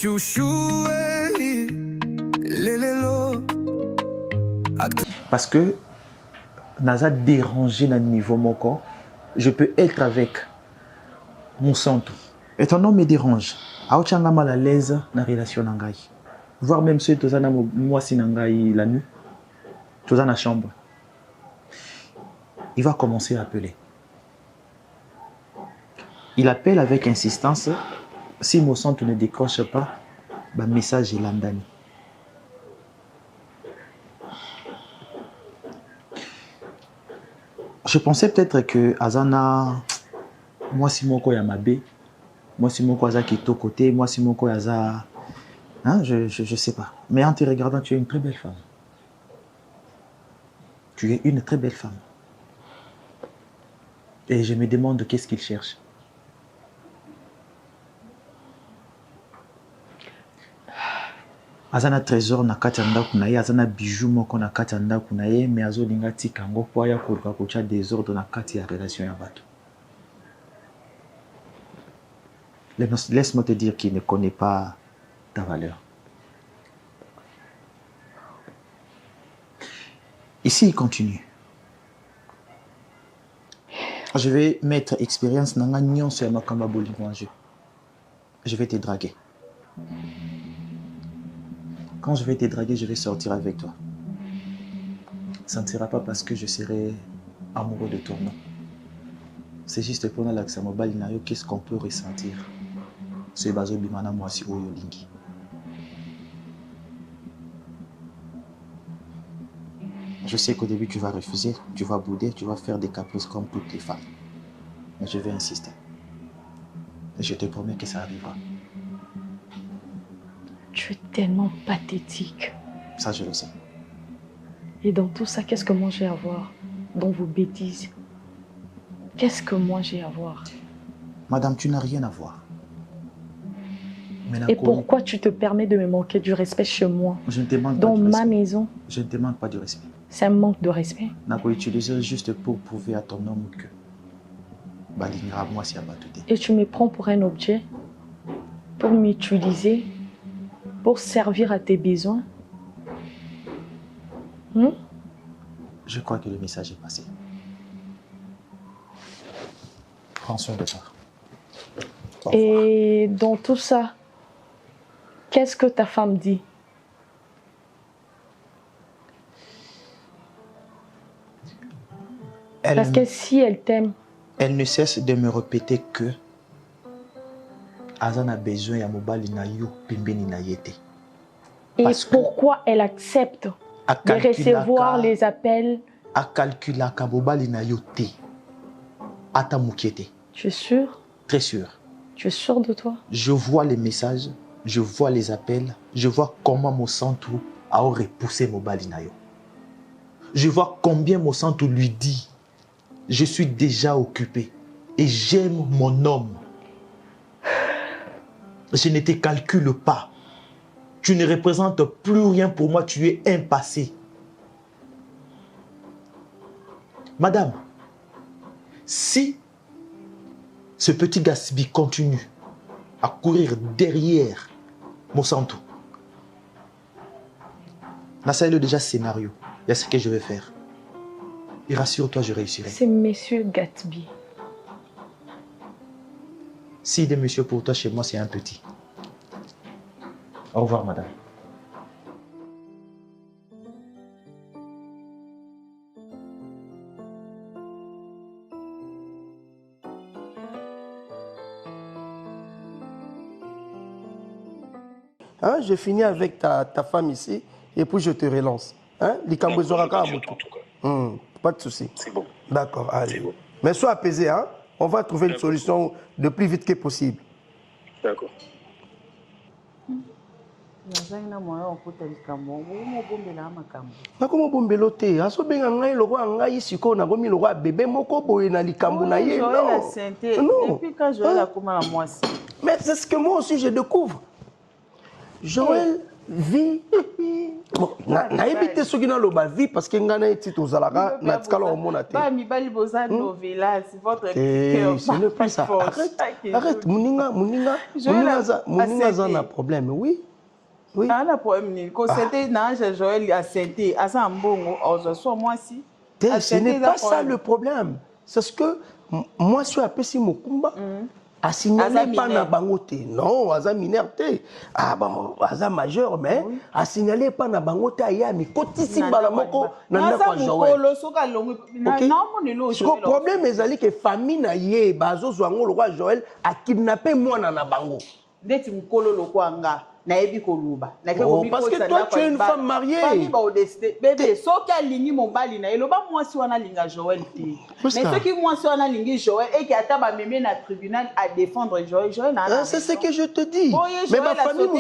chouchou, lelelo. Parce que naza dérangé dans le niveau mon corps, je peux être avec mon centre. Et ton nom me dérange. Aochanga mal à l'aise dans la relation nangai. Voire même ceux qui sont dans moi si nangai la nuit, tous dans la chambre. Il va commencer à appeler. Il appelle avec insistance. Si mon centre ne décroche pas, le message est l'andani. Je pensais peut-être que Azana, moi si mon ko yamabe, moi si mon ko aza kito côté, moi si mon ko aza, hein, je sais pas. Mais en te regardant, tu es une très belle femme. Tu es une très belle femme. Et je me demande qu'est-ce qu'il cherche. Azana trésor na kati ndaku na ye, azana bijou moko na kati ndaku na ye, mais azo linga tika ngo po ya koluka kocha désordre na kati ya relation ya bato. Laisse-moi te dire qu'il ne connaît pas ta valeur. Ici, il continue. Je vais mettre expérience dans la nuance sur ma kamba bolingo en jeu. Je vais te draguer. Quand je vais te draguer, je vais sortir avec toi. Ça ne sera pas parce que je serai amoureux de toi, non. C'est juste pour l'accès mobile, qu'est-ce qu'on peut ressentir. C'est bazo bimana moi si oyo lingi. Je sais qu'au début tu vas refuser, tu vas bouder, tu vas faire des caprices comme toutes les femmes. Mais je vais insister. Et je te promets que ça arrivera. Tu es tellement pathétique. Ça, je le sais. Et dans tout ça, qu'est-ce que moi j'ai à voir? Dans vos bêtises. Qu'est-ce que moi j'ai à voir? Madame, tu n'as rien à voir. Et pourquoi tu te permets de me manquer du respect chez moi? Je ne te demande pas dans du respect. Ma maison? Je ne te demande pas du respect. C'est un manque de respect. Nako utiliser juste pour prouver à ton homme que balingra moi si abatouté. Et tu me prends pour un objet pour m'utiliser, pour servir à tes besoins. Je crois que le message est passé. Prends soin de toi. Et dans tout ça, qu'est-ce que ta femme dit? Parce que si elle t'aime, elle ne cesse de me répéter que Azan a besoin ya mobali na yo pembeni na yete. Et pourquoi elle accepte de recevoir les appels? A calcula ka mobali na yo te. Ata mukiete. Tu es sûr? Très sûr. Tu es sûr de toi? Je vois les messages, je vois les appels, je vois comment mon centre a repoussé mobali na yo. Je vois combien mon centre lui dit je suis déjà occupé et j'aime mon homme. Je ne te calcule pas. Tu ne représentes plus rien pour moi, tu es un passé. Madame, si ce petit Gatsby continue à courir derrière mon centre, là, ça est déjà scénario. Il y a ce que je vais faire. Et rassure-toi, je réussirai. C'est Monsieur Gatsby. S'il est monsieur pour toi, chez moi, c'est un petit. Au revoir, madame. Hein, je finis avec ta femme ici et puis je te relance. Hein? Pas de souci. C'est bon. D'accord, allez. Bon. Mais sois apaisé, hein? On va trouver une solution le plus vite que possible. D'accord. Nakomo bombelo te aso benga ngai lokwa ngai siko na gomi lokwa bébé moko boye na likambo na ye. Non. Depuis quand Joël a commencé à moi? Mais c'est ce que moi aussi je découvre. Joël vie. Bon, naïbité ce qui n'a pas vie parce que ngana eti tozalaka na tikala omona te. Ba mi bali boza novela, c'est votre cœur. Ce n'est pas ça. Arrête, Mouninga za na problème, oui. Oui. Ah, la problème ni ko c'était na Joël a senté asa mbongo ozo so moi si. Ce n'est pas ça le problème. C'est ce que moi je suis appelé si Mokumba. A signalé pas na bangote. Non, aza mineur te. Ah bon, aza majeur mais a signalé pas na bangote aya mi kotisi bala moko na ndako Joël. Le problème ezali que famille na ye bazo zwango le roi Joël a kidnappé moi na bango. Ndeti mukolo lokwanga. Oh, parce que toi tu es une femme mariée. Bébé, so qui a ligné mon bali na eloba moi si on a linga Joël té. Mais ce qui moi si on a lingi Joël et qui attend ba mémé na tribunal à défendre Joël na. C'est ce que je te dis. Mais ma famille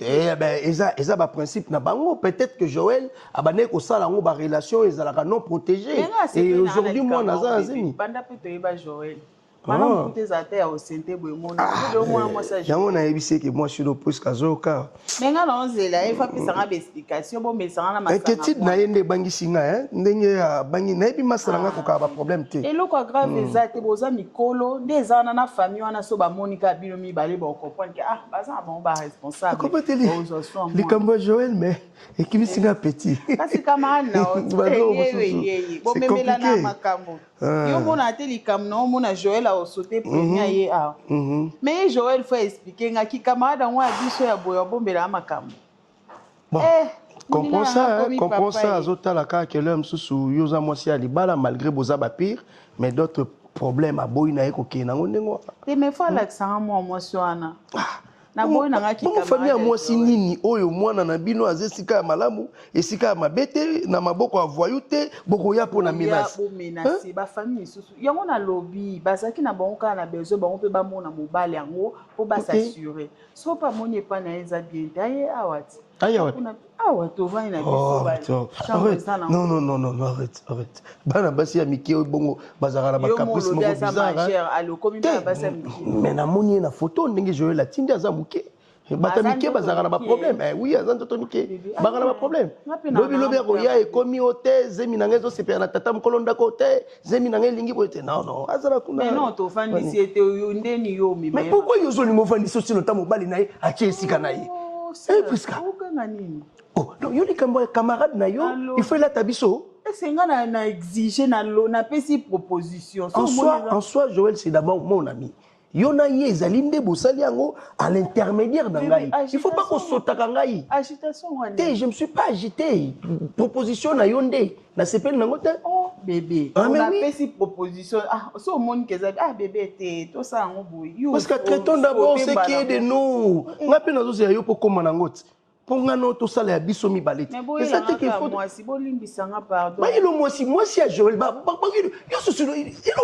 eh ben eza ba principe na bango peut-être que Joël a bané ko sala ngo ba relation ezalaka non protégée. Et aujourd'hui moi naza azemi. Banda pe toyeba Joël. Maintenant, vous êtes à Osente, vous êtes à moi, je suis le plus kazoka. Mais quand on est là, il faut que ça ait une explication. Bon, mais ça a un petit naïe bangi singa, n'engue bangi naïe bi masaranga koka ba problème te. Et le quoi grave c'est boza mikolo, des ans na famille on a soba Monica bilomi balé bon comprendre que ah baza bon ba responsable. Comment te li? Les Cambo Joël mais et qui singa petit. Parce que camarade là, bon mais là na makambo. Yo mona teli kam non mona Joël a sauté premier a. Mais Joël faut expliquer ngaki camarade on a dit so ya boyo bombela makambo. Bon. Comprends ça, azotala ka que l'homme sous yoza mosi ali bala malgré bozaba pire, mais d'autres problèmes à boy na eko ke na ngongo. Te me fa l'accent moi soana. Na boy na ngaki camarade. Famille à moi si nini oyo mwana na bino azesika ya malamu, esika ya mabete na maboko ya voyouté, boko ya pona menace. Bo menace ba famille susu. Yango na lobby, basaki na bango na besoin bango pe ba mona mobile yango po ba s'assurer. So pas moni pas na eza bien taye awati. Arrête. Non, arrête. Bana basi ya miki bongo bazara ba caprice moko bizarre. Mais na moni na photo ndenge Joël la tindi aza muke. Bata miki bazara ba problème. Oui, aza ntoto miki. Bazara ba problème. Lobi ko ya e komi hotel zemi na ngezo sepia na tata mkolo ndako hotel zemi na ngelingi bote. Non, azara kuna. Mais non, to fandi si était ndeni yo mi. Mais pourquoi yo zo lingo fandi so sino ta mobali na ye atie esika na ye? Oh, donc il y a camarade na yo, il faut la tabiso. C'est nga na exiger na lo na pesi proposition. En soi, Joël c'est d'abord mon ami. Yona ye zalimbe bosali yango à l'intermédiaire d'angai. Il faut pas qu'on saute à kangai. Agitation je me suis pas agité. Proposition na yonde. Na sepel nango te. Oh bébé. On a pesi proposition. Ah, so monde que ah bébé te to ça ngo boy. Parce que traitons d'abord ce qui est de nous. Ngapi nazo se yo po koma nango. Pongano to sala ya biso mi baleti. Et ça te qu'il faut moi si bolimbisanga pardon. Ba ilo moi si à Joël ba yo so ilo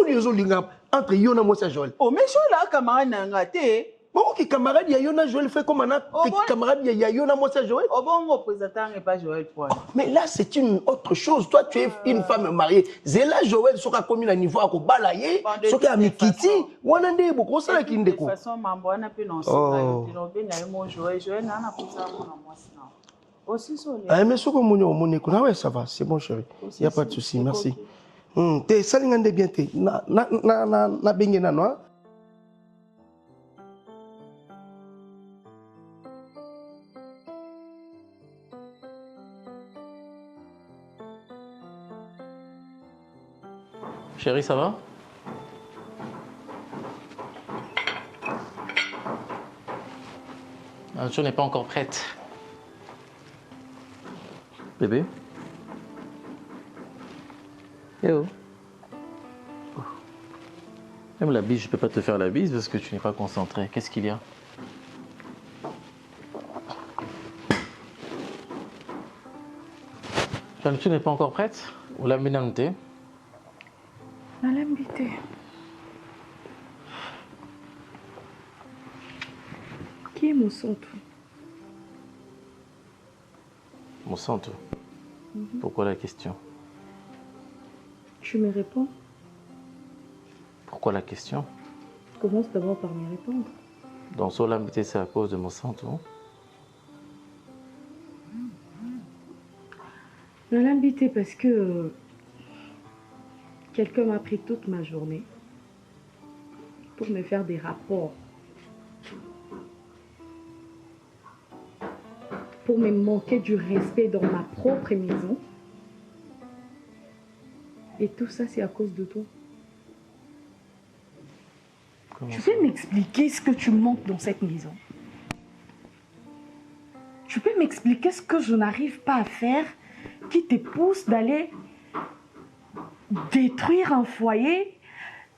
yo linga entre yo na moi si à Joël. Oh mais Joël a camarade na ngate. Bon qui camarade ya yo na Joël fait comme un camarade ya yo na moi si à Joël. Oh bon représentant n'est pas Joël point. Mais là c'est une autre chose. Toi tu es une femme mariée. Zela Joël soka komi na niveau ako balaye, soka mikiti, wana nde boko sala kindeko. De toute façon mambo na pe non so na be na mo Joël na na kusa mo na moi sinon. Aussi so ah mais soko monyo moneko na ouais ça va, c'est bon chérie. Il y a pas de souci, merci. Te salingande bien te. Na bengi na no. Chérie, ça va? La voiture n'est pas encore prête. Bébé? Eh oh. Même la bise, je ne peux pas te faire la bise parce que tu n'es pas concentré. Qu'est-ce qu'il y a? La voiture n'est pas encore prête? Ou la minante? Nalambité. Qui est Moussantou? Moussantou? Pourquoi la question? Tu me réponds? Pourquoi la question? Commence d'abord par me répondre. Dans Solambité, c'est à cause de Moussantou? Je l'ai invité parce que quelqu'un m'a pris toute ma journée pour me faire des rapports. Pour me manquer du respect dans ma propre maison. Et tout ça, c'est à cause de toi. Tu peux m'expliquer ce que tu manques dans cette maison? Tu peux m'expliquer ce que je n'arrive pas à faire qui te pousse d'aller détruire un foyer,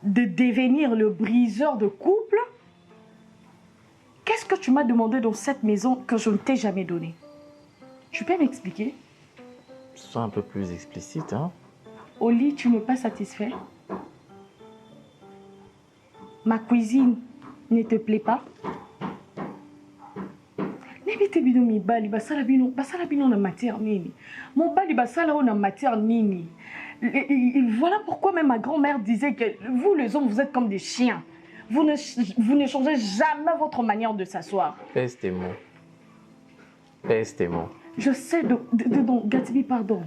de devenir le briseur de couple? Qu'est-ce que tu m'as demandé dans cette maison que je ne t'ai jamais donné? Tu peux m'expliquer? Sois un peu plus explicite, hein? Au lit, tu n'es pas satisfait? Ma cuisine ne te plaît pas? Voilà pourquoi même ma grand-mère disait que vous les hommes, vous êtes comme des chiens. Vous ne changez jamais votre manière de s'asseoir. Pèse tes mots. Pèse tes mots. Je sais, Gatibi, pardon.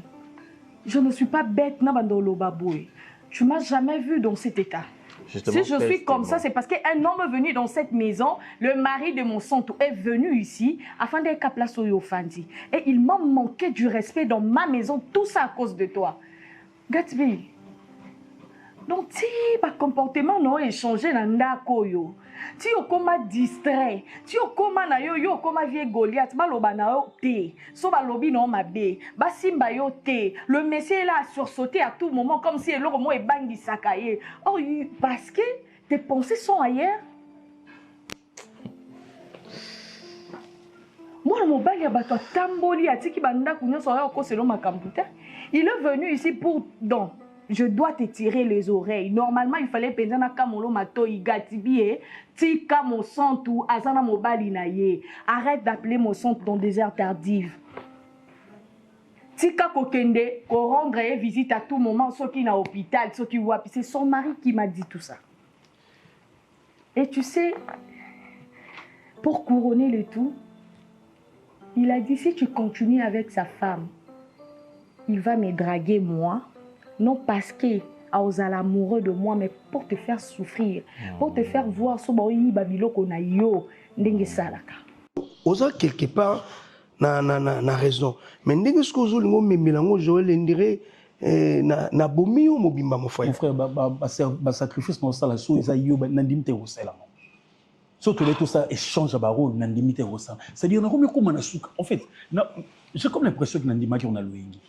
Je ne suis pas bête, Nabandolo Baboué. Tu m'as jamais vu dans cet état. Justement, si je suis comme ça, c'est parce qu'un homme est venu dans cette maison, le mari de mon santo est venu ici, afin d'être place au Yofandi. Et il m'a manqué du respect dans ma maison, tout ça à cause de toi. Gatibi. Donc, si le comportement n'a changé dans Ndakoyo, si on comme distrait, si on comme na yo comme vieille Goliath, baloba na yo té, so balobi no mabe, ba simba yo té, le monsieur là a sursauté à tout moment comme si l'autre mot est bangi sakaye. Oh, parce que tes pensées sont ailleurs. Moi, le mobile y a bato tamboli a tiki banda kunyo soya ko selon ma kamputa. Il est venu ici pour donc. Je dois te tirer les oreilles. Normalement, il fallait penser na kamolo mato igatibi tika mon sang ou azana mobali na ye. Arrête d'appeler mon sang dans désert tardif. Tika kokende ko rendre visite à tout moment ceux qui na hôpital, ceux qui wapi. C'est son mari qui m'a dit tout ça. Et tu sais, pour couronner le tout, il a dit si tu continues avec sa femme, il va me draguer moi. Non parce qu'il est amoureux de moi, mais pour te faire souffrir, pour te faire voir ce que babilo kona yo ndenge salaka. Oza quelque part na raison. Mais ndenge ce que ozo lingo memelango Joël ndire na bomi yo mobimba mon frère. Mon frère ba sacrifice no sala so isa yo nandimite osela. Surtout tout ça échange à rôle nandimite osala. C'est-à-dire na komi ko manasuka. En fait, j'ai comme l'impression que nandimaki on a louingi.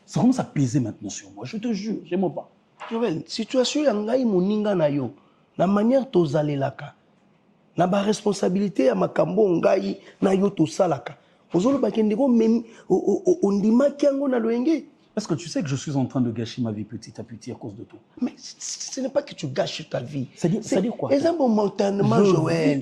Ça commence à peser maintenant sur moi, je te jure, j'aime pas. Joël, situation yangai moninga na yo, la manière tozalelaka, na ba responsabilité ya makambo ngai na yo tosalaka. Ozolo bakendeko même ondimaki yango na loenge. Parce que tu sais que je suis en train de gâcher ma vie petit à petit à cause de toi. Mais ce n'est pas que tu gâches ta vie. C'est-à-dire quoi? Et momentanément, Joël.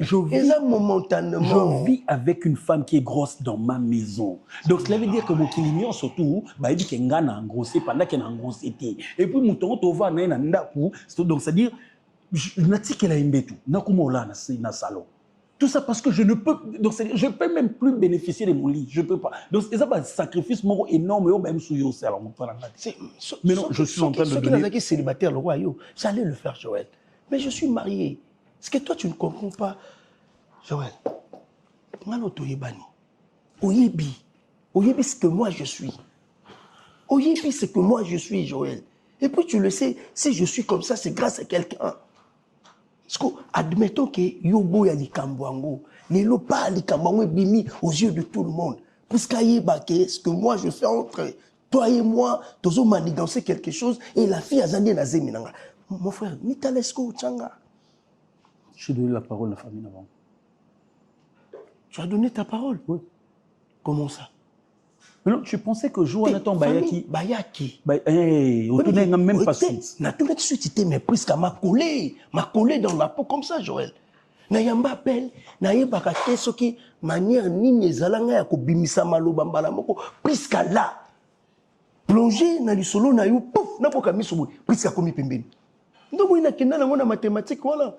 Momentanément. Je vis avec une femme qui est grosse dans ma maison. Donc cela veut dire que mon kilimio surtout, bah il dit qu'il a engrossé pendant qu'il a engrossé. Et puis mon tonton tova na ndaku. Donc c'est-à-dire, je n'ai qu'elle a imbetu. Nakumola na salon. Tout ça parce que je ne peux, donc je ne peux même plus bénéficier de mon lit. Je ne peux pas. Donc, c'est un sacrifice énorme. Mais non, je suis en train de donner... Ceux qui célibataire, le roi, j'allais le faire, Joël. Mais je suis marié. Est-ce que toi, tu ne comprends pas, Joël? Oyebi, c'est que moi, je suis. Oyebi, c'est que moi, je suis, Joël. Et puis, tu le sais, si je suis comme ça, c'est grâce à quelqu'un. Admettons que Yobo ya likambwango, Nelo pas likambwango bimi aux yeux de tout le monde. Ce que moi je fais entre toi et moi, tozo manigancer quelque chose et la fille azanie na zeminanga. Mon frère, ni talesko changa. Je donné la parole à la famille avant. Tu as donné ta parole? Oui. Comment ça? Mais non, tu pensais que Jonathan Bayaki. Bayaki. On n'a même pas suite. Na tout de suite, mais presque m'a collé dans la peau comme ça, Joël. Na yamba appelle, na yeba kate soki manière nini zalanga ya ko bimisa maloba mbala moko presque là. Plonger na lisolo na yo pouf na poka miso presque komi pembeni. Ndo mo ina kenda na ngona mathématique voilà.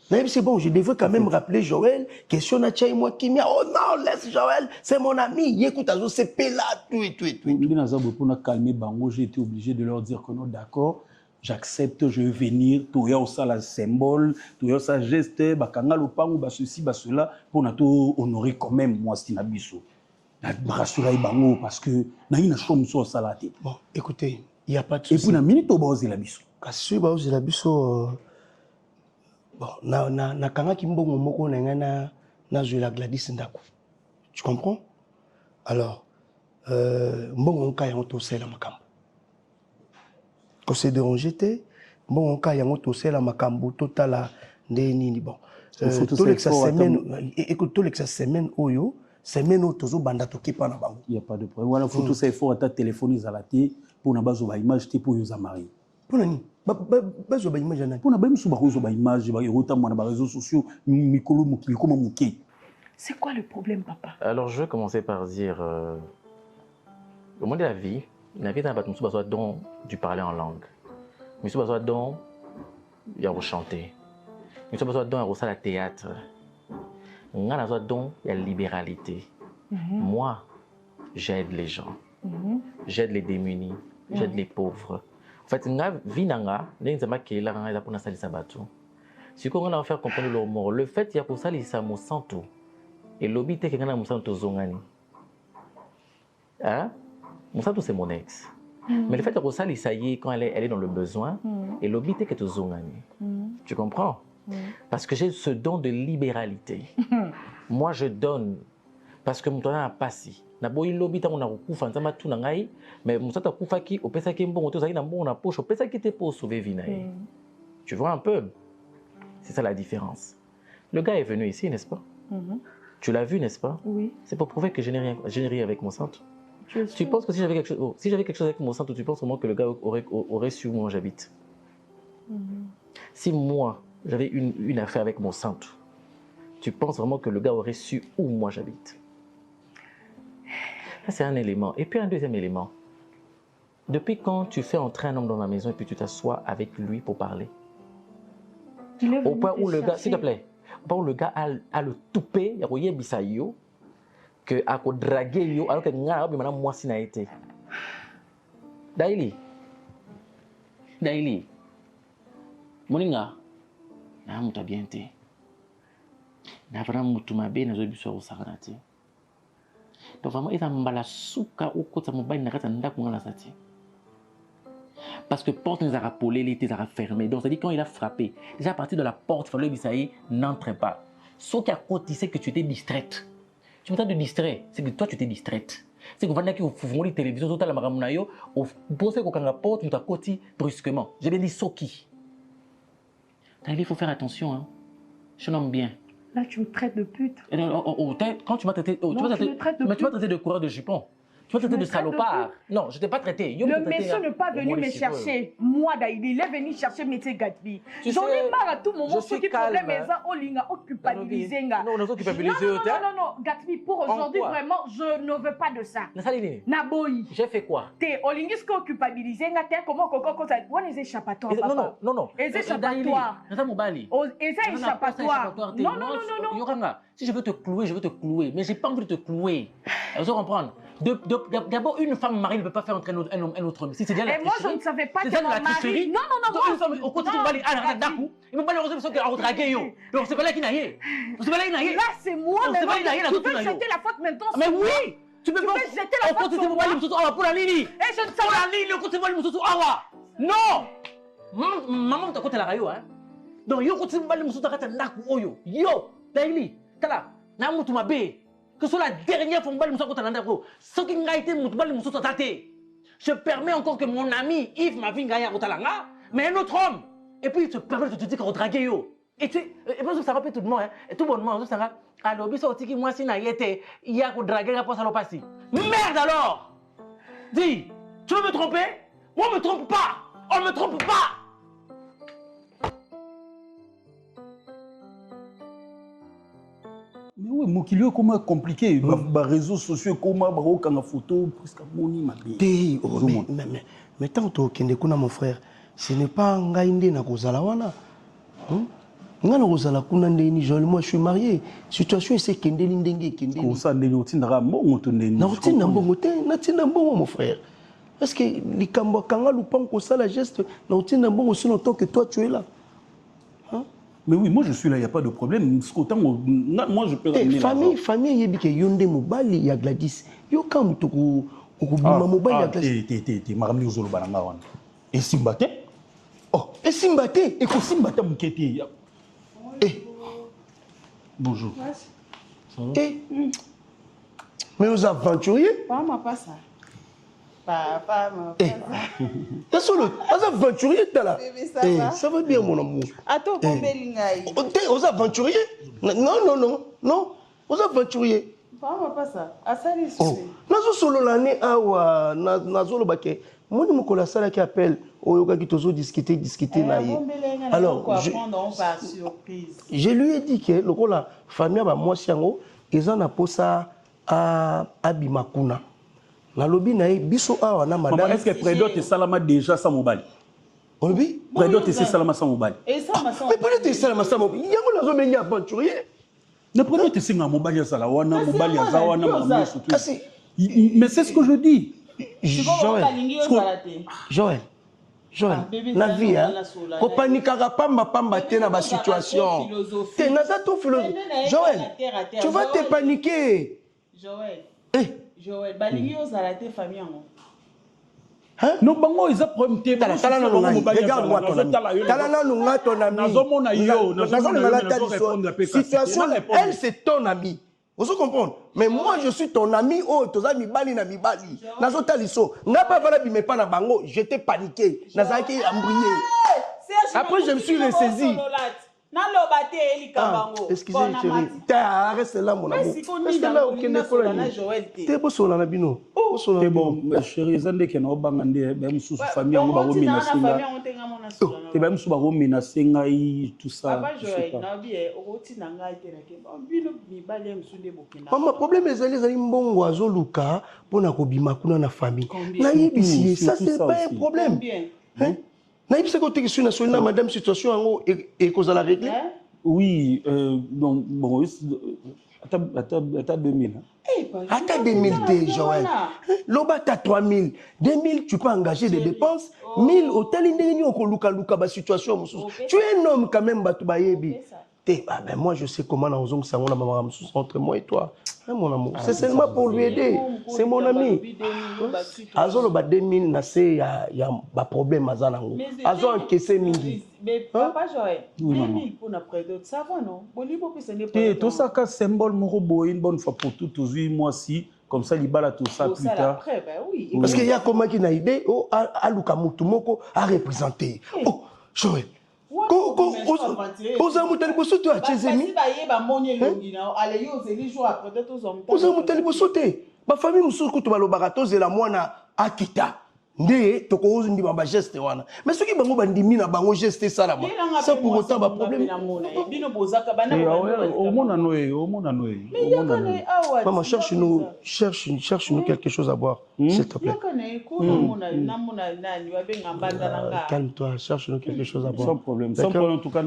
C'est bon, je devrais quand même rappeler Joël, question na tchai moi qui oh non, laisse Joël, c'est mon ami, écoute à c'est là, tout. Pour calmer Bango, j'ai été obligé de leur dire que non, d'accord, j'accepte, je vais venir, tout y a ça la symbole, tout y a ça geste, bakanga le pango, bah ceci, bah cela, pour nous honorer quand même moi c'est nabiso. La rassurer Bango parce que na une chambre sur salade. Bon, écoutez, il y a pas de souci. Et puis na minute au bas de la biso. Kasi ba de la biso bon, na kanga kimbongo moko na joué la Gladys Ndako. Tu comprends? Alors, mbongo nka yango tosela makambo. Quand c'est dérangé te, mbongo nka yango tosela makambo totala ndeni bon. Tout l'ex semaine, écoute tout l'ex semaine oyo, semaine o tozo banda tokipa na bango. Il y a pas de problème. Voilà, faut tout ça il faut à ta téléphoner à la télé pour na bazo ba image te pour yo za marier. Pour nani? Bazo ba image na. Pour na ba musu ba zo ba image ba yota mo na ba réseaux sociaux mikolo mukili comme muké. C'est quoi le problème, papa? Alors, je vais commencer par dire, au monde de la vie n'a pas besoin don du parler en langue. Mais il besoin don il y a chanter. Mais il besoin don il y a la théâtre. On a besoin don il y a libéralité. Moi, j'aide les gens. J'aide les démunis. J'aide les pauvres. En fait, nga vie nanga, n'enzama kela nga ila pona salisa batu. Si qu'on a faire comprendre leur mort, le fait il y a pour salisa mo santo. Et l'objet que nga na mo santo zongani. Hein? Mon santo c'est mon ex. Mais le fait que salisa y quand elle est dans le besoin, et l'objet que tu zongani. Tu comprends? Parce que j'ai ce don de libéralité. Moi je donne parce que mon temps a passé. Na boyi lobi ta mona kufa nzama tu na ngai mais musata kufa ki opesa ki mbongo to zaki na mbongo na poche opesa ki te pour sauver vie na ye. Tu vois un peu? C'est ça la différence. Le gars est venu ici, n'est-ce pas? Tu l'as vu, n'est-ce pas? Oui. C'est pour prouver que je n'ai rien avec mon centre. Tu penses que si j'avais quelque chose avec mon centre, tu penses vraiment que le gars aurait su où moi j'habite? Si moi j'avais une affaire avec mon centre, tu penses vraiment que le gars aurait su où moi j'habite? Ça, c'est un élément. Et puis un deuxième élément. Depuis quand tu fais entrer un homme dans ma maison et puis tu t'assois avec lui pour parler? Au point où le gars, s'il te plaît, au point où le gars a le toupé, il y a rien bisayo, que a dragué yo, alors que nga bi madame moi si na été. Daily. Moninga. Na muta bien te. Na vraiment mutuma be na zo biso au saranati. Donc vraiment, il a mbala souka au côté de mon bain, parce que porte nous a rappelé, les était fermée. Donc, c'est-à-dire quand il a frappé, déjà à partir de la porte, il fallait que ça y n'entre pas. Sauf qu'à côté, c'est que tu étais distraite. Tu me dis de distraire, c'est que toi tu étais distraite. C'est que vous avez la télévision, tout à la maramunayo, vous posez que la porte, nous t'a côté brusquement. J'ai bien dit Soki. Il faut faire attention, hein. Je nomme bien. Là, tu me traites de pute. Quand tu m'as traité, tu m'as traité de coureur de jupon. Tu m'as traité de salopard. Non, je ne t'ai pas traité. Le monsieur n'est pas venu me chercher. Moi, il est venu chercher M. Gatbi. J'en ai marre à tout moment. Ce qui problème est ça, Olinga, occupabilisé. Non, Gatbi, pour aujourd'hui, vraiment, je ne veux pas de ça. Naboyi. J'ai fait quoi? T'es Olingis occupabilisé. Comment ça? On est échappatoire. Non. Les échappatoires. Les échappatoires. Non. Si je veux te clouer, je veux te clouer. Mais je n'ai pas envie de te clouer. Vous comprenez? D'abord, une femme mariée ne peut pas faire entrer un autre homme. Si c'est déjà la tricherie. Et moi, je ne savais pas que mon mari... Non. Une femme, au côté de Bali, il ne peut pas le recevoir parce qu'elle a retragué. Donc, c'est pas là qu'il n'a rien. Là, c'est moi, mais tu veux jeter la faute maintenant sur moi. Mais oui. Tu peux jeter la faute sur moi. Pour la Lili. Et je ne sais pas. Pour la Lili, au côté de Bali, non. Maman, tu as côté la rayo. Donc, yo côté de Bali, yo, Daily, Tala, Namutu Mabe. Que ce soit la dernière fois que je suis allé, je permets encore que mon ami Yves m'a vu mais un autre homme. Et puis il te permet de te dire qu'on drague. Et ça rappelle tout le monde. Et tout le monde, ça va. Alors, moi, si il y a qu'on drague, merde alors! Dis, tu veux me tromper? Moi, on me trompe pas! On me trompe pas! Mais oui, mon est comment compliqué. Les réseaux sociaux, comment on photo, presque moni mais tant que mon frère, ce n'est pas un gaïndé na kozalawana. Nga na kozala kuna ndeni Joël, moi je suis marié. Situation c'est kendeli ndenge kendeli. Ko sa ndeni otindaka mbongo to ndeni. Na otinda mbongo te, na tinda mbongo mon frère. Est-ce que likambo kanga lupango ko sala geste na otinda mbongo sinon tant que toi tu es là. Hein? Mais oui, moi je suis là, il y a pas de problème. Autant moi je peux ramener famille yebike yonde mobali ya Gladys. Yo kam to ko bima mobali ya Gladys. Te marami ozolo balanga wana. Et Simbate? Oh, et Simbate, et ko Simbate mukete. Bonjour. Mais aux aventuriers? Pas ça. Pas solo, aux aventuriers t'as là. Ça va bien mon amour. Attends, aux aventuriers? Non. Aux aventuriers. Pas ça. À ça les nazo solo l'année awa nazo le baké. Moi nous kola sala qui appelle oyoka ki tozo discuter na ye. Alors je lui ai dit que le kola famille ba moi siango eza na posa a abimakuna. Na lobi na ye biso awa na madame. Est-ce que Prédo te salama déjà sans mobile? On lui Prédo te salama sans mobile. Et ça ma sans. Mais Prédo te salama sans mobile. Yango nazo menya aventurier. Ne Prédo te singa mobile ya sala wana mobile ya zawana mamu surtout. Mais c'est ce que je dis. Joël, la vie, hein? Faut paniquer pamba te na ba situation. T'es naza ton philosophie. Joël, tu vas te paniquer. Joël, balingi ozalate famille yango. Hein? Non, bango ils a problème te. Regarde-moi ton ami. Talana nunga ton ami. Nazomona yo, situation, elle c'est ton ami. Vous comprenez? Mais moi je suis ton ami, oh, tes amis bali na mi bali. Nazo taliso, n'a pas vala bi me pas na bango, j'étais paniqué. Nazaki embrouillé. Après je me suis ressaisi. Excusez chérie. Reste là mon amour. Reste là au Kenya pour la nuit. T'es beau sur la nabino. C'est bon, chérie, zande ke no bangande ba mususu famille ngo ba ko minasinga. Te ba mususu ba ko minasinga tout ça. Maman, problème ezali mbongo azoluka pona ko bima kuna na famille. Na yebisi ça c'est pas un problème. Hein? Naïb c'est côté que suis national madame situation en et cause à la régler. Oui, donc bon à 2000. À 2000 Joël. Loba t'as 3000, 2000 tu peux engager des dépenses, 1000 hôtel indéni oko luka ba situation mususu. Tu es un homme quand même batu bayebi. Ben moi je sais comment dans ozong sango na mama mususu entre moi et toi. Hein, mon amour, c'est seulement pour lui aider. C'est mon ami. Azolo ba 2000 na se ya ba problème azanango. Azo encaisser mingi. Mais papa Joël, 2000 pour na Prédo, ça va non? Bolibo puis ce n'est pas. Et tout ça ka symbole moko boy une bonne fois pour tout 8 mois si comme ça libala tout ça plus tard. Après ben oui. Parce qu'il y a comment qui na idée oh aluka mutu moko a représenter. Oh Joël. Oza mutali bosoto a chezemi. Oza mutali bosote. Ba famille mususu kutu balobaka tozela mwana akita. Nde toko ozundi ba geste wana. Mais soki bango bandimi na bango geste sala ba. Ça pour autant ba problème. Bino bozaka bana. Au monde noé. Maman cherche-nous quelque chose à boire s'il te plaît. Calme-toi, cherche-nous quelque chose à boire. Sans problème en tout cas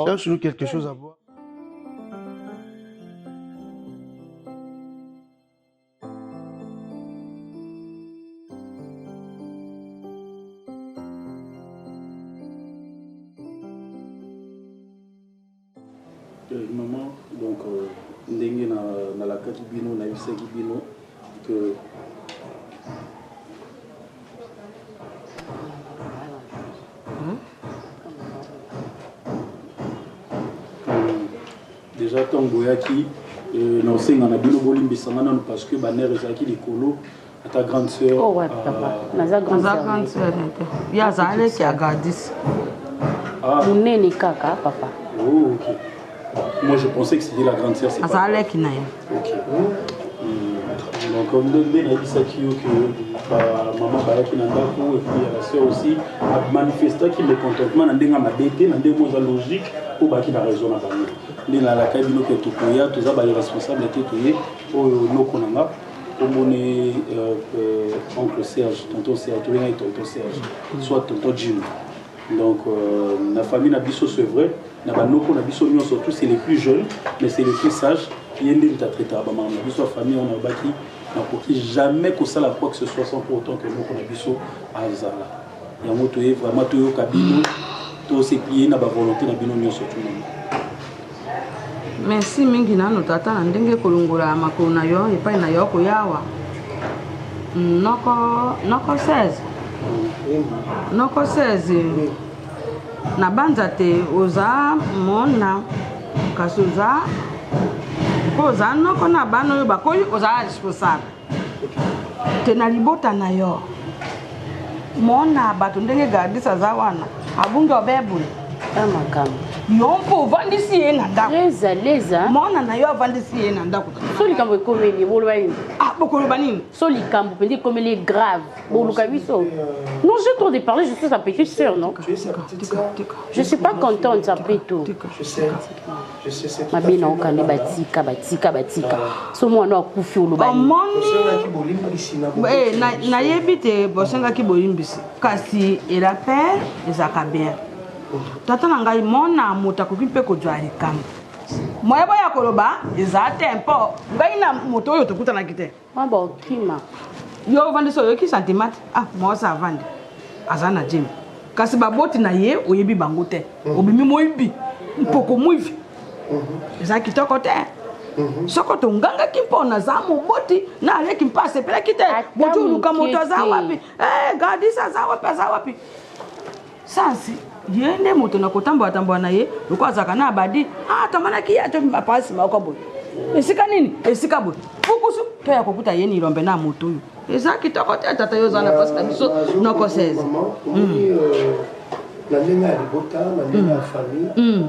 cherche-nous quelque chose à boire. Maman, donc, ndenge na la carte bino, na yuseki bino, que déjà tango yaki, na osenga na bino bolimbisanga nanu parce que banere ezalaki likolo à ta grande sœur. Oh ouais, papa. Naza grande sœur. Ya zale qui a Gladys. Ah. Munene kaka papa. Oh ok. Moi je pensais que c'était la grande sœur. C'est Azale qui na. Ok. Donc comme ndenge na bisaki que maman bayaki na ndako et puis la sœur aussi a manifesté qu'il mécontentement na ndenga mabete na ndenge moza logique pour baki na raison na bango. Ni la la kabino que tukoya toza ba responsable te toye oyo nokonanga comme oncle Serge, tonton Serge, tonton Serge, soit tonton Jim. Donc, la famille Nabiso, c'est vrai. Nabanoko Nabiso, surtout, c'est les plus jeunes, mais c'est les plus sages. Il y a une traité à Nabiso, famille, on a bâti. Donc, jamais que ça la quoi que ce soit sans pour autant que nous, Nabiso, à Zala. Il y a un mot, vraiment, tout au cabine, tout c'est plié, n'a pas volonté, n'a bien surtout. Merci mingi na notata na ndenge kolongola makolo na yo epai na yo koyawa noko 16 na banza te oza mona kasi oza noko na bana oyo bakoyi oza responsable te na libota na yo mona bato ndenge gardisa za wana abungi obebule makambo yo mpo ovandisi ye na ndako leza mwana na yo avandisi ye na ndako so likambo ekomeli boloba nini bokoloba nini so likambo mpenza ekomeli grave boluka biso non j'ai trop de parler je suis sa petite sœur non je suis pas contente après tout mabe na okande batika so mwana akufi oloba nayebi te bosengaki bolimbisi kasi elapere ezaka bien tata na ngai mona moto akoki mpe kozwa likambo moyeba ya koloba eza te mpo ngai na moto oyo tokutanaki te okima yo ovandisi oyoki santimate mwasi avandi aza na jimi kasi baboti na ye oyebi bango te obimi moyibi mpoko moyibi eza kitoko te soko tongangaki mpo naza moboti na aleki mpo asepelaki te botu oluka moto aza wapi gadisi aza wapi sansi ye nde moto na kotambola na ye loko azaka na abadi tamanaki ya to mapasi mako boye esika nini esika boye fukusu to ya kokuta ye ni lombe na moto oyo eza kitoko te tata yo zana pasi na biso noko 16 na ndenge ya libota na ndenge ya famille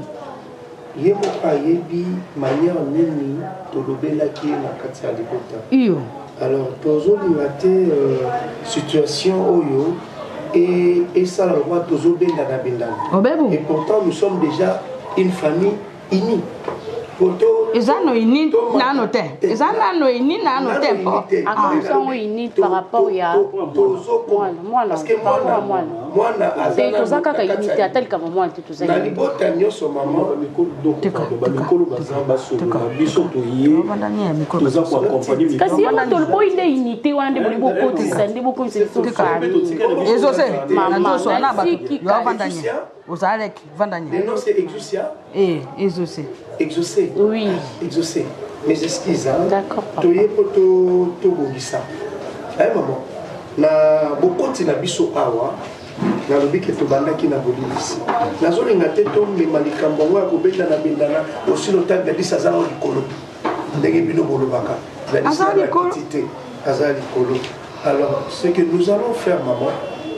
ye moko ayebi manière nini tolobelaki na kati ya libota iyo alors tozolinga te situation oyo et ça le roi Tozo Bendana Bendana. Et pourtant nous sommes déjà une famille unie. Ezano ini na note. Ezano ini na note po. Sont unis par rapport à moi parce que moi c'est tout ça kaka unité à tel comme moi tout ça. Na libota nyoso maman mikolo bazamba so biso to ye. Toza ko accompagner. Kasi yo to le ile unité wana de boko tisande boko c'est tout famille. Ezose maman so na ba yo vandanye. Ozalek vandanye. Le nom c'est Exousia. Exaucé. Exaucé. Oui. Exaucé. Mes excuses. D'accord. Toye poto to bongisa. Maman. Na bokoti na biso awa. Na lobiki to bandaki na bolisi. Na zolinga te to me malikambo ya kobenda na bendana aussi le temps de disa za likolo. Ndenge bino bolobaka. Azali likolo. Azali likolo. Alors ce que nous allons faire maman,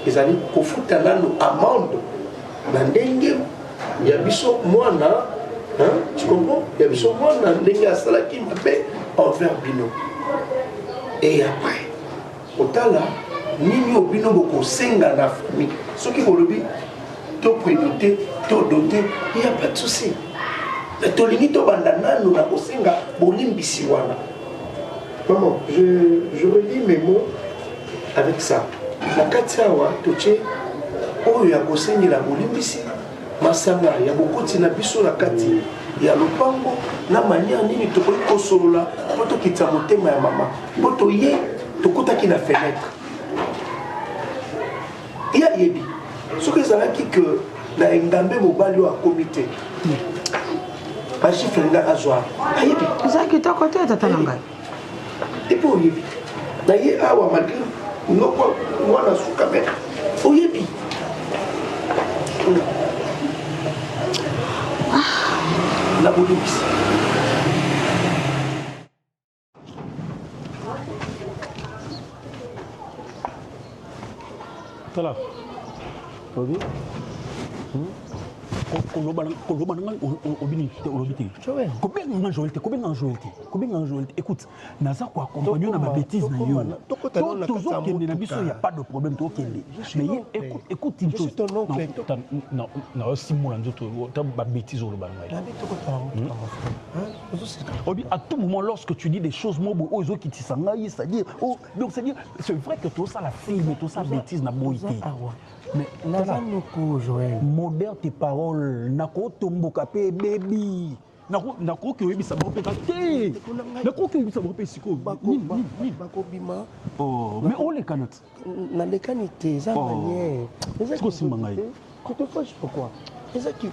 ils allaient kofuta nanu amende. Na ndenge ya biso mwana. Tu comprends? Il y a besoin de gens qui m'appellent envers Bino. Et après, au tala, Nini Bino Boko Senga la famille. Ceux qui vont le dire, tu prédoté, tu doté, il n'y a pas de souci. Mais tu limite au bandana, nous n'avons pas Senga, Bolimbisiwana. Maman, je relis mes mots avec ça. La Katiawa, Toché, oh, il y a Bosengi la Bolimbisi. Masanga ya bokoti na biso na kati ya lopango na manière nini tokoki kosolola po tokita motema ya mama po toye tokotaki na fenêtre ya yebi soki ezalaki ke na engambe mobali oyo akomi te bachifre nga azwa ayebi ezalaki kitoko te tata na ngai epo oyebi na ye awa malgré noko mwana suka me oyebi la Bolivie. Tala. Obi. Écoute, Naza quoi accompagner na bêtise na yo. Toujours qu'il n'y a pas de problème toi mais écoute une chose. Non, si moi tu as bêtise au à tout moment lorsque tu dis des choses moi aux autres qui c'est-à-dire donc c'est-à-dire c'est vrai que tout ça la film tout ça bêtise na boité. Mais naza noko Joël. Modère tes paroles. Nako tomboka pe baby. Nako ki oyebi sa bango pe te. Nako ki oyebi sa bango pe siko. Bako bima. Oh, mais on les canate. Na les canite za manière. Siko simangai. Toutefois, je sais pas quoi. C'est ça qui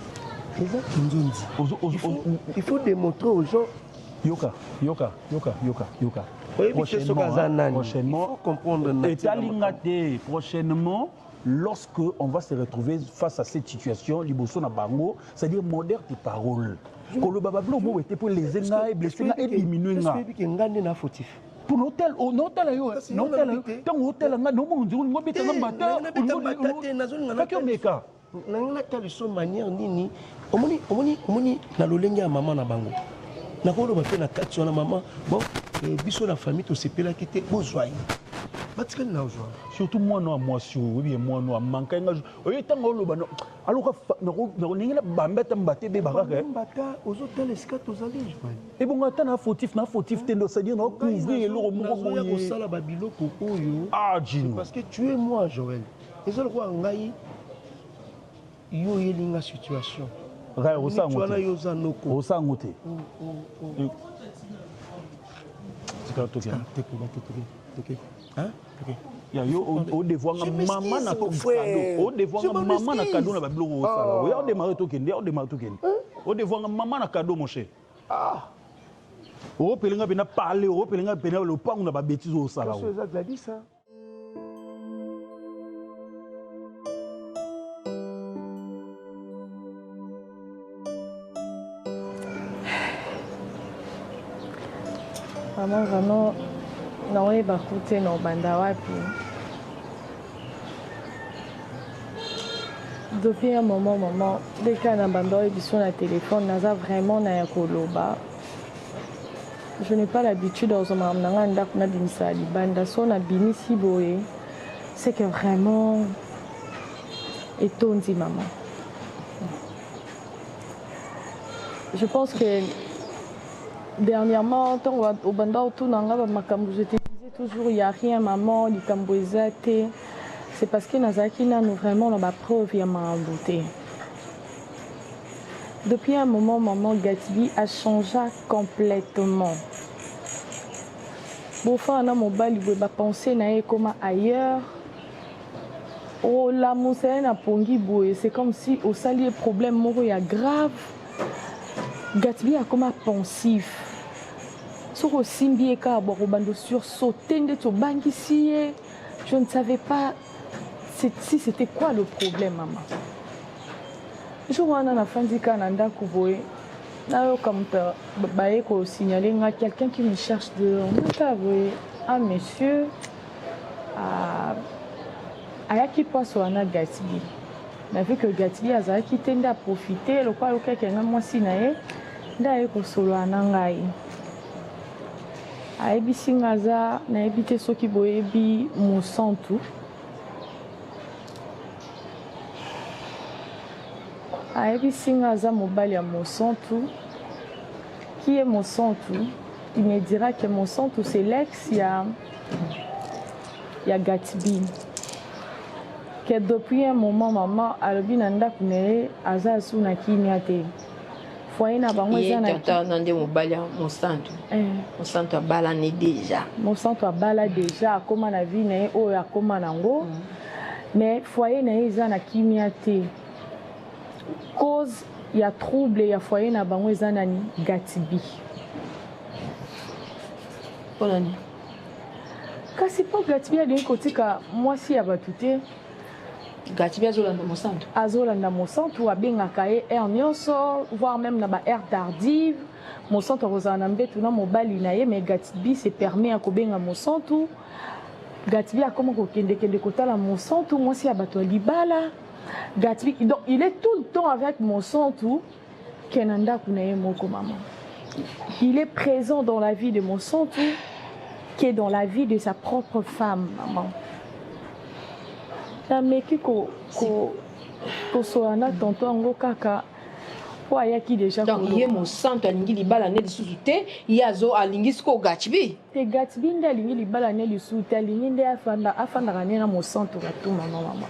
il faut démontrer aux gens. Yoka. Prochainement, prochainement, lorsque on va se retrouver face à cette situation, liboso na bango, c'est-à-dire modère tes paroles. Quand le babablo mo était pour les enga et blesser et diminuer nga. Pour l'hôtel, au hôtel ayo, tant hôtel nga no mo nzuru ngobeta ngambata, ngobeta. Nanga tali so manière nini omoni na lolenge ya maman na bango nakolo ba pe na kati na maman bon biso la famille to sepela ki te bozwa batikali na ozwa surtout moi no mwasi oui moi no manka nga oyo tanga oloba no alors na ningi na bambeta mbate be baraka mbata ozo tala esika to zali et bon ngata na fautif te ndo c'est dire na couvrir le moko boye ko sala ba biloko oyo jino parce que tu es moi Joël ezalo kwa ngai yo yelinga situation rai osangote ya yo o devoir maman na cadeau o devoir maman na cadeau na ba biloko osala o démarrer tokende o devoir maman na cadeau mon cher o pelinga bena parler o pelinga bena le pangu na ba bêtise osala o ça dit ça. Maman, vraiment, non, il va coûter nos bandawa. Depuis un moment, maman, dès qu'il y a un bandawa sur le téléphone, on a vraiment un koloba. Je n'ai pas l'habitude dans un moment, c'est que vraiment, étonné, maman. Je pense que dernièrement, au banda autour je te disais toujours, il n'y a rien, maman, c'est parce que Nazaki n'a vraiment la preuve, il m'a embouté. Depuis un moment, maman Gatibi a changé complètement. Beaufort, on a mon bal, il va penser comme ailleurs. Oh, la mousselle a pongi boué, c'est comme si au salier problème, il y a grave. Gatibi a comme pensif. Sur le simbi sur sauter de bangi si je ne savais pas si c'était quoi le problème, maman. Je vois un enfant qui Canada Kouboé. Là, comme tu signaler quelqu'un qui me cherche de un monsieur qui passe au Gatibi. Mais vu que Gatibi a quitté à profiter, le quoi quelqu'un moi signaler. D'ailleurs, solo anangai. Aibi singaza na ebite soki boyebi mosantu. Aibi singaza mobali ya mosantu. Qui est mosantu? Il me dira que mosantu c'est l'ex ya Gatibi. Que depuis un moment maman alobi nanda kunere aza suna kimiate. Mosantu abalani déjà. Mosantu abala déjà akoma na vie na ye oyo akoma nango. Mais foyer na ye eza na kimia te. Cause ya trouble ya foyer na bango eza nani Gatibi. Polani. Kasi po Gatibi alingi kotika mwasi ya batu te. Gatibi azolanda mosantu. Azolanda mosantu abengaka ye air nyonso, voire même na ba air tardive. Mosantu akozala na mbetu na mobali na ye, mais Gatibi se permet à kobenga mosantu. Gatibi akoma kokende kotala mosantu, mwasi ya bato libala. Gatibi, donc il est tout le temps avec mosantu. Kenanda kunaye moko maman. Il est présent dans la vie de mosantu, qui est dans la vie de sa propre femme, maman. Nameki ko soana tonto ngo kaka po ayaki déjà donc il est mon santo alingi libala ne lisusu te yazo alingi siko Gatibi te Gatibi nde alingi libala ne lisusu te alingi nde afanda kana na mo santo ka tu maman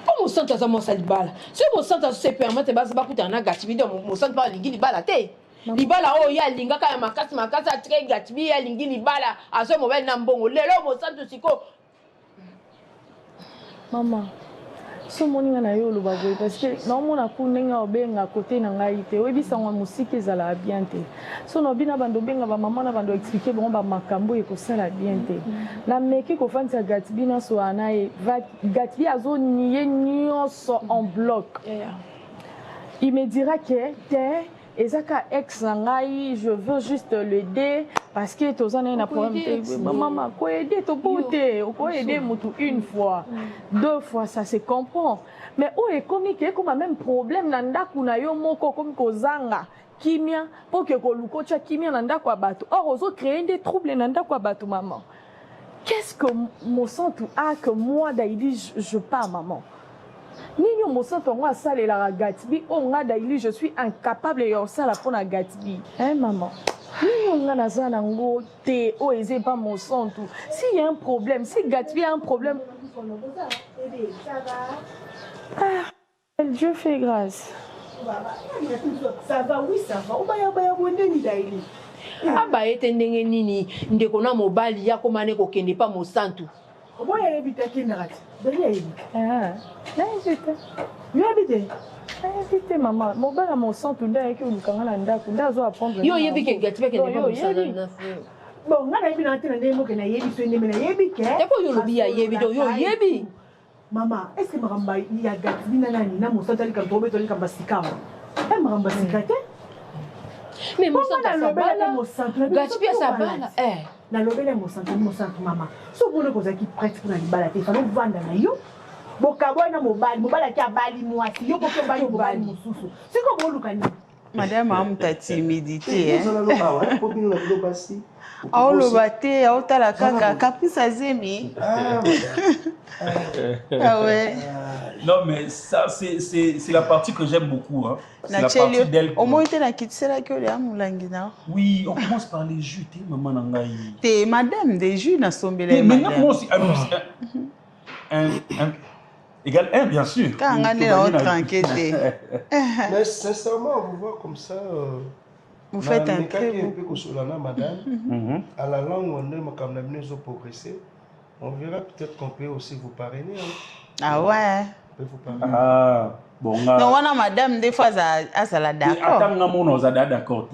po mon centre a mon salibala. Si mon centre se permet de base pas coûter un gatibi mon centre pas lingi libala té. Libala oh ya linga ka makasi a très gatibi ya lingi libala a ce moment na mbongo. Lelo mon centre siko. Maman. So moninga na yo loba boy parce que na mona ku nenga obenga côté na ngai te oyebi sango musique ezala bien te so no bina bando benga ba maman na bando expliquer bon ba makambo e ko sala bien te na meki ko fanza Gatsby na so anae Gatsby azo nié nyonso en bloc il me dira que te ezaka ex ngai je veux juste l'aider parce que tozana na problème maman ko aider to beauté ko aider mutu une fois deux fois ça se comprend mais o e komi ke comme même problème na ndaku na yo moko comme kozanga kimia pour que ko lukocha kimia na ndaku abato or ozo créer des troubles na ndaku abato maman qu'est-ce que mon centre a que moi Daïli je pas maman Nini mo santo ngo asale la Gatsby o nga daili je suis incapable de ça la pour na Gatsby hein maman Nini nga nazana ngo te o eze pas mon santo s'il y a un problème si Gatsby a un problème ah Dieu fait grâce ça va oui ça va obaya bondeni daili aba ete ndenge nini ndeko na mobali ya komane ko kende pas mon santo oboya ebita kinarati beli ah là j'étais invité maman mon bana mon centre ndaya ki ulukanga na ndako ndazo apprendre yo yebi ke Gatsby ke ne pas mon na bon ngana yebi na tina ndemo ke na yebi so ndemo na yebi ke e ko yo lobi ya yebi do yo yebi mama est-ce que maramba ya Gatsby na nani na mon centre ali kan tobe to ali kan basika maramba sikate mais mon centre Gatsby sa bala na lobele mon centre mama so bone ko zaki prête pour na libala te falo vanda na yo bokabo na mobali ki abali mwasi yo ko bali mobali mususu siko boluka ni madame amta timidité au lobate au tala kaka kapisa zemi ah ouais non mais ça c'est la partie que j'aime beaucoup hein. C'est la partie d'elle. Au moins tu na kitela que le amulangina. Oui, on commence par les jus té maman nangai. Té madame des jus na sombele madame. Mais moi aussi égal 1 bien sûr. Quand on est tranquille. Mais sincèrement on vous voit comme ça vous faites un très beau madame. À la langue on est comme nous progresser. On verra peut-être qu'on peut aussi vous parrainer. Ah ouais. On peut vous parrainer. Ah bon. Non, on a madame des fois ça la d'accord. Attends, on a d'accord.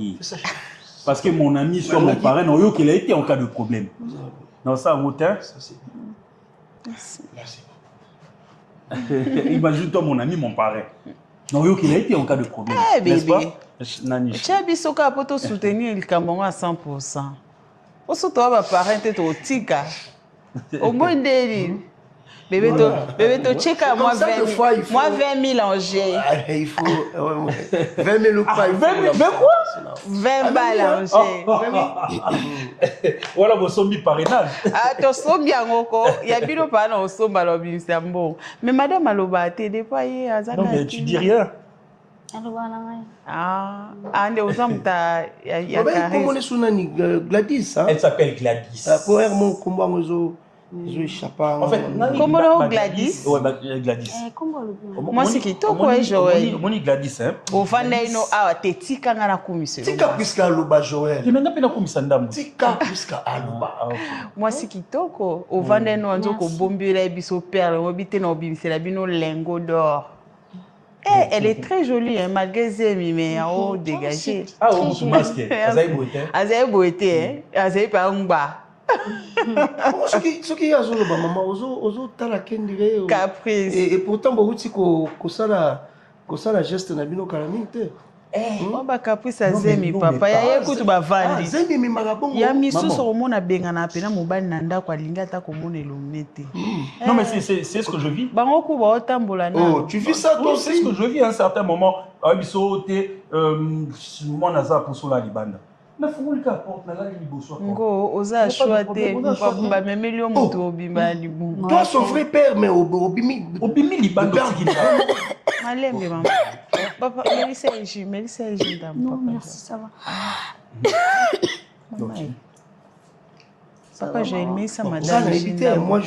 Parce que mon ami soit mon parrain, non, qu'il a été en cas de problème. Non, ça, Moutin. Merci. Imagine-toi mon ami, mon parrain. Non, qu'il a été en cas de problème. Eh bébé. Tu as vu ce cas pour te soutenir le Cameroun à 100%. Pour ce toi, ma parrain, tu es au tika. Au moins d'elle. Bébé, tu check à moi 20 000 angers. Il faut 20 000 ou pas. 20 quoi 20 balles angers. Voilà vos sommes parrainage. Ah, tu sommes bien encore. Il y a bien pas dans sommes à l'obéissement. Mais madame Aloba, tu n'es pas hier. Non, mais tu dis rien. Ah, on est aux hommes, il y a comment on est sous Gladys. Elle s'appelle Gladys. Pour mon combat, en fait, comment on Gladys? Ouais, Gladys. Moi, c'est qui toi, quoi, Joël? Moi, Gladys, hein. Au fond, ah, t'es tika ngana commission. Tika puisqu'à Aluba, Joël. Je n'ai pas commission d'âme. Tika puisqu'à Aluba. Moi, c'est qui toi, quoi? Au fond, on a bombi la biso perle, on habite dans bim, c'est la bino lingot d'or. Eh, elle est très jolie, hein, malgré Zemi, mais en haut dégagé. Ah, on se masque. Azaï beauté. Azaï beauté, hein. Azaï pas un bas. Ce qui est à Zolo, maman, ozo tala kendire. Caprice. Et pourtant, beaucoup de ça la geste na bino calamité. On va caprice à Zemi, papa. Ya écoute ba vandi. Zemi mi marabongo. Ya misu so mona benga na pena mobali na ndako alinga ta ko mona elomete. Non mais c'est ce que je vis. Bango ko ba otambola na. Oh, tu vis ça toi aussi? C'est ce que je vis à un certain moment. Ah biso té moi naza pour sola libanda. Mais faut le porte na la liboso. Ngo oza choité ba memelio moto obimba libu. Toi son vrai père mais obimi libanda tikina. Malembe maman. Papa, Mélissa et Jules, non, merci, ça va. Papa, j'ai aimé ça, madame. Ça, moi,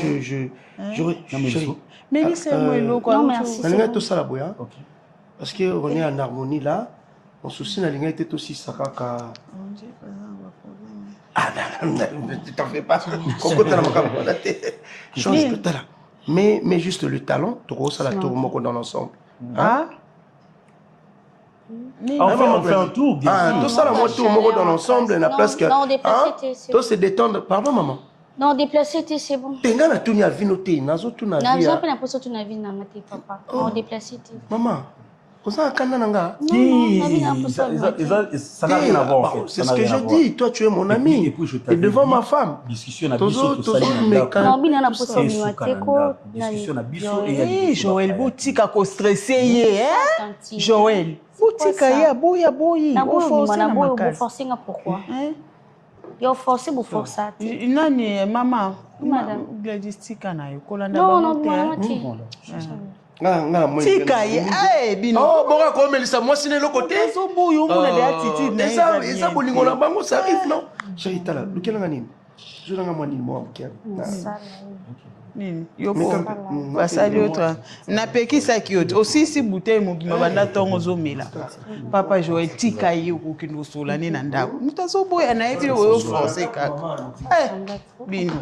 Mais laissez-moi l'eau. Non, merci. Tout ça, la parce qu'on est en harmonie là. On soucie la ligne était aussi Sakaka. Ah, non, t'en fais pas. Change le talent. Mais juste le talent, tu ressens la tour dans l'ensemble. Ah? Enfin, on fait un tour. Tout ça, la tour dans l'ensemble, on a presque. Non, déplacé, c'est bon. Se détendre. Pardon, maman. Non, déplacé, c'est bon. Tu as tout à vie noté. Nazo tout na vie. Nazo pas pour tout na vie na maté papa. Non, déplacé. Maman. Ça n'a rien à voir. C'est ce que je dis. Toi, tu es mon ami. Et devant ma femme. Discussion Joël, boutique à stressé. Joël, boutique à boya. Forcé pourquoi? Il forcé pour forcer. Nani, maman. Madame. Gladys na non, tika ye bino oh bon comme Melissa moi c'est le côté so boyo mona de attitude et ça bolingo na bango ça arrive non chérie tala lukela ngani je nga mwani mo amkia nini yo po basali toi na pekisa kioto aussi si bouteille mobima banda tongo zomela papa Joël tika ye okukindo sola ni na ndako mutazo boya na yebi oyo français kaka bino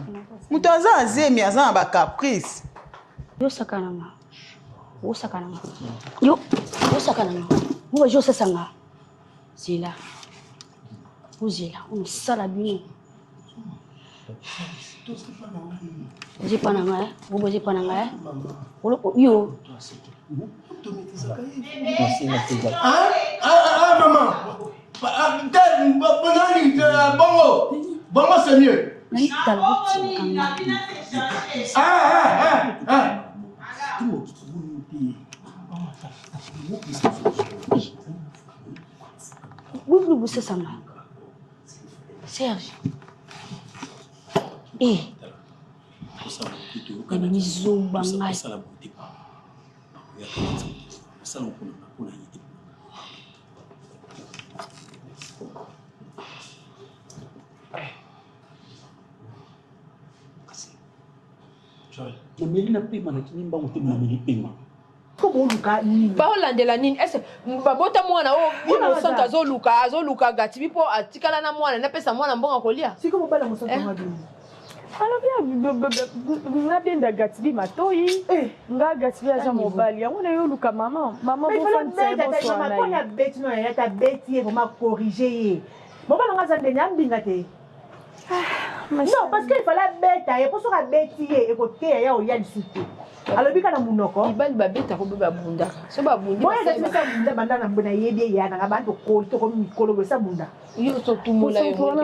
mutaza azemi azana ba caprice yo sakananga yo sakananga moi je sais sanga zila uzila on sala bino j'ai pas nanga vous j'ai pas nanga yo maman bongo c'est mieux vous c'est ça Serge ni zomba ngai baolandela nini ese babota mwana oyo santa azoluka gatibi mpo atikala na mwana napesa mwana mbongo kolia siko mobala mosanta nga benda gatibi matoi nga gatibi aza mobali yango na yo luka mama bofanisa beti no yata beti ye vraiment corriger ye mobala nga zande nyambinga te non parce que il fallait beta ye poso ka beti ye ekoteya ya oya lisusu alors bika na munoko ibali babeta ko beba bunda so babundi moi je sais bunda banda na mbona yebi ya na bantu ko to ko mikolo go sa bunda yo to tumola yo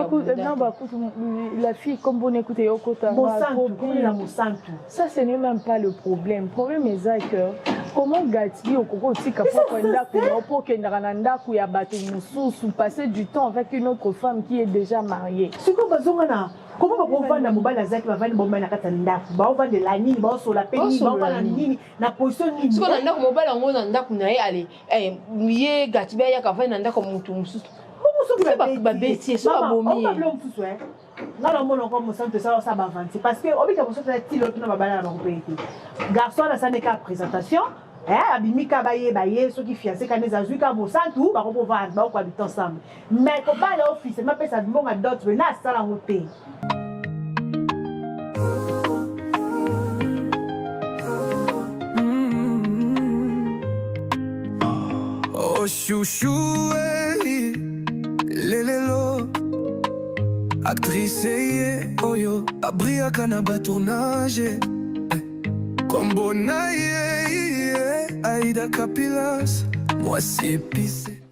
la fille comme bon écoutez yo kota ça ce n'est même pas le problème est que comment Gatsby okoko tika pour ndako pour que ndakana ku ya bato mususu passer du temps avec une autre femme qui est déjà mariée siko bazongana comment on va na mobile azaki va vendre bomba na kata ndako ba va de la nini ba so la peni ba va na nini na position nini siko na ndako mobile ngo na ndako na ye ale ye Gatsby ya ka vendre ndako mutu mususu ba beti so abomi non non mon comme ça ça va vendre parce que obika pour ça tilo na babala na kopete garçon na ça n'est qu'à présentation abimika baye ceux qui fiancé quand les azuka mosantu ba ko vendre ba ko habiter ensemble mais ko ba la office ma pesa mbonga d'autres na sala ngote oh chouchou lelelo actrice oyo abria kanaba tournage Kombo na Aïda Capilas, moi c'est épicé.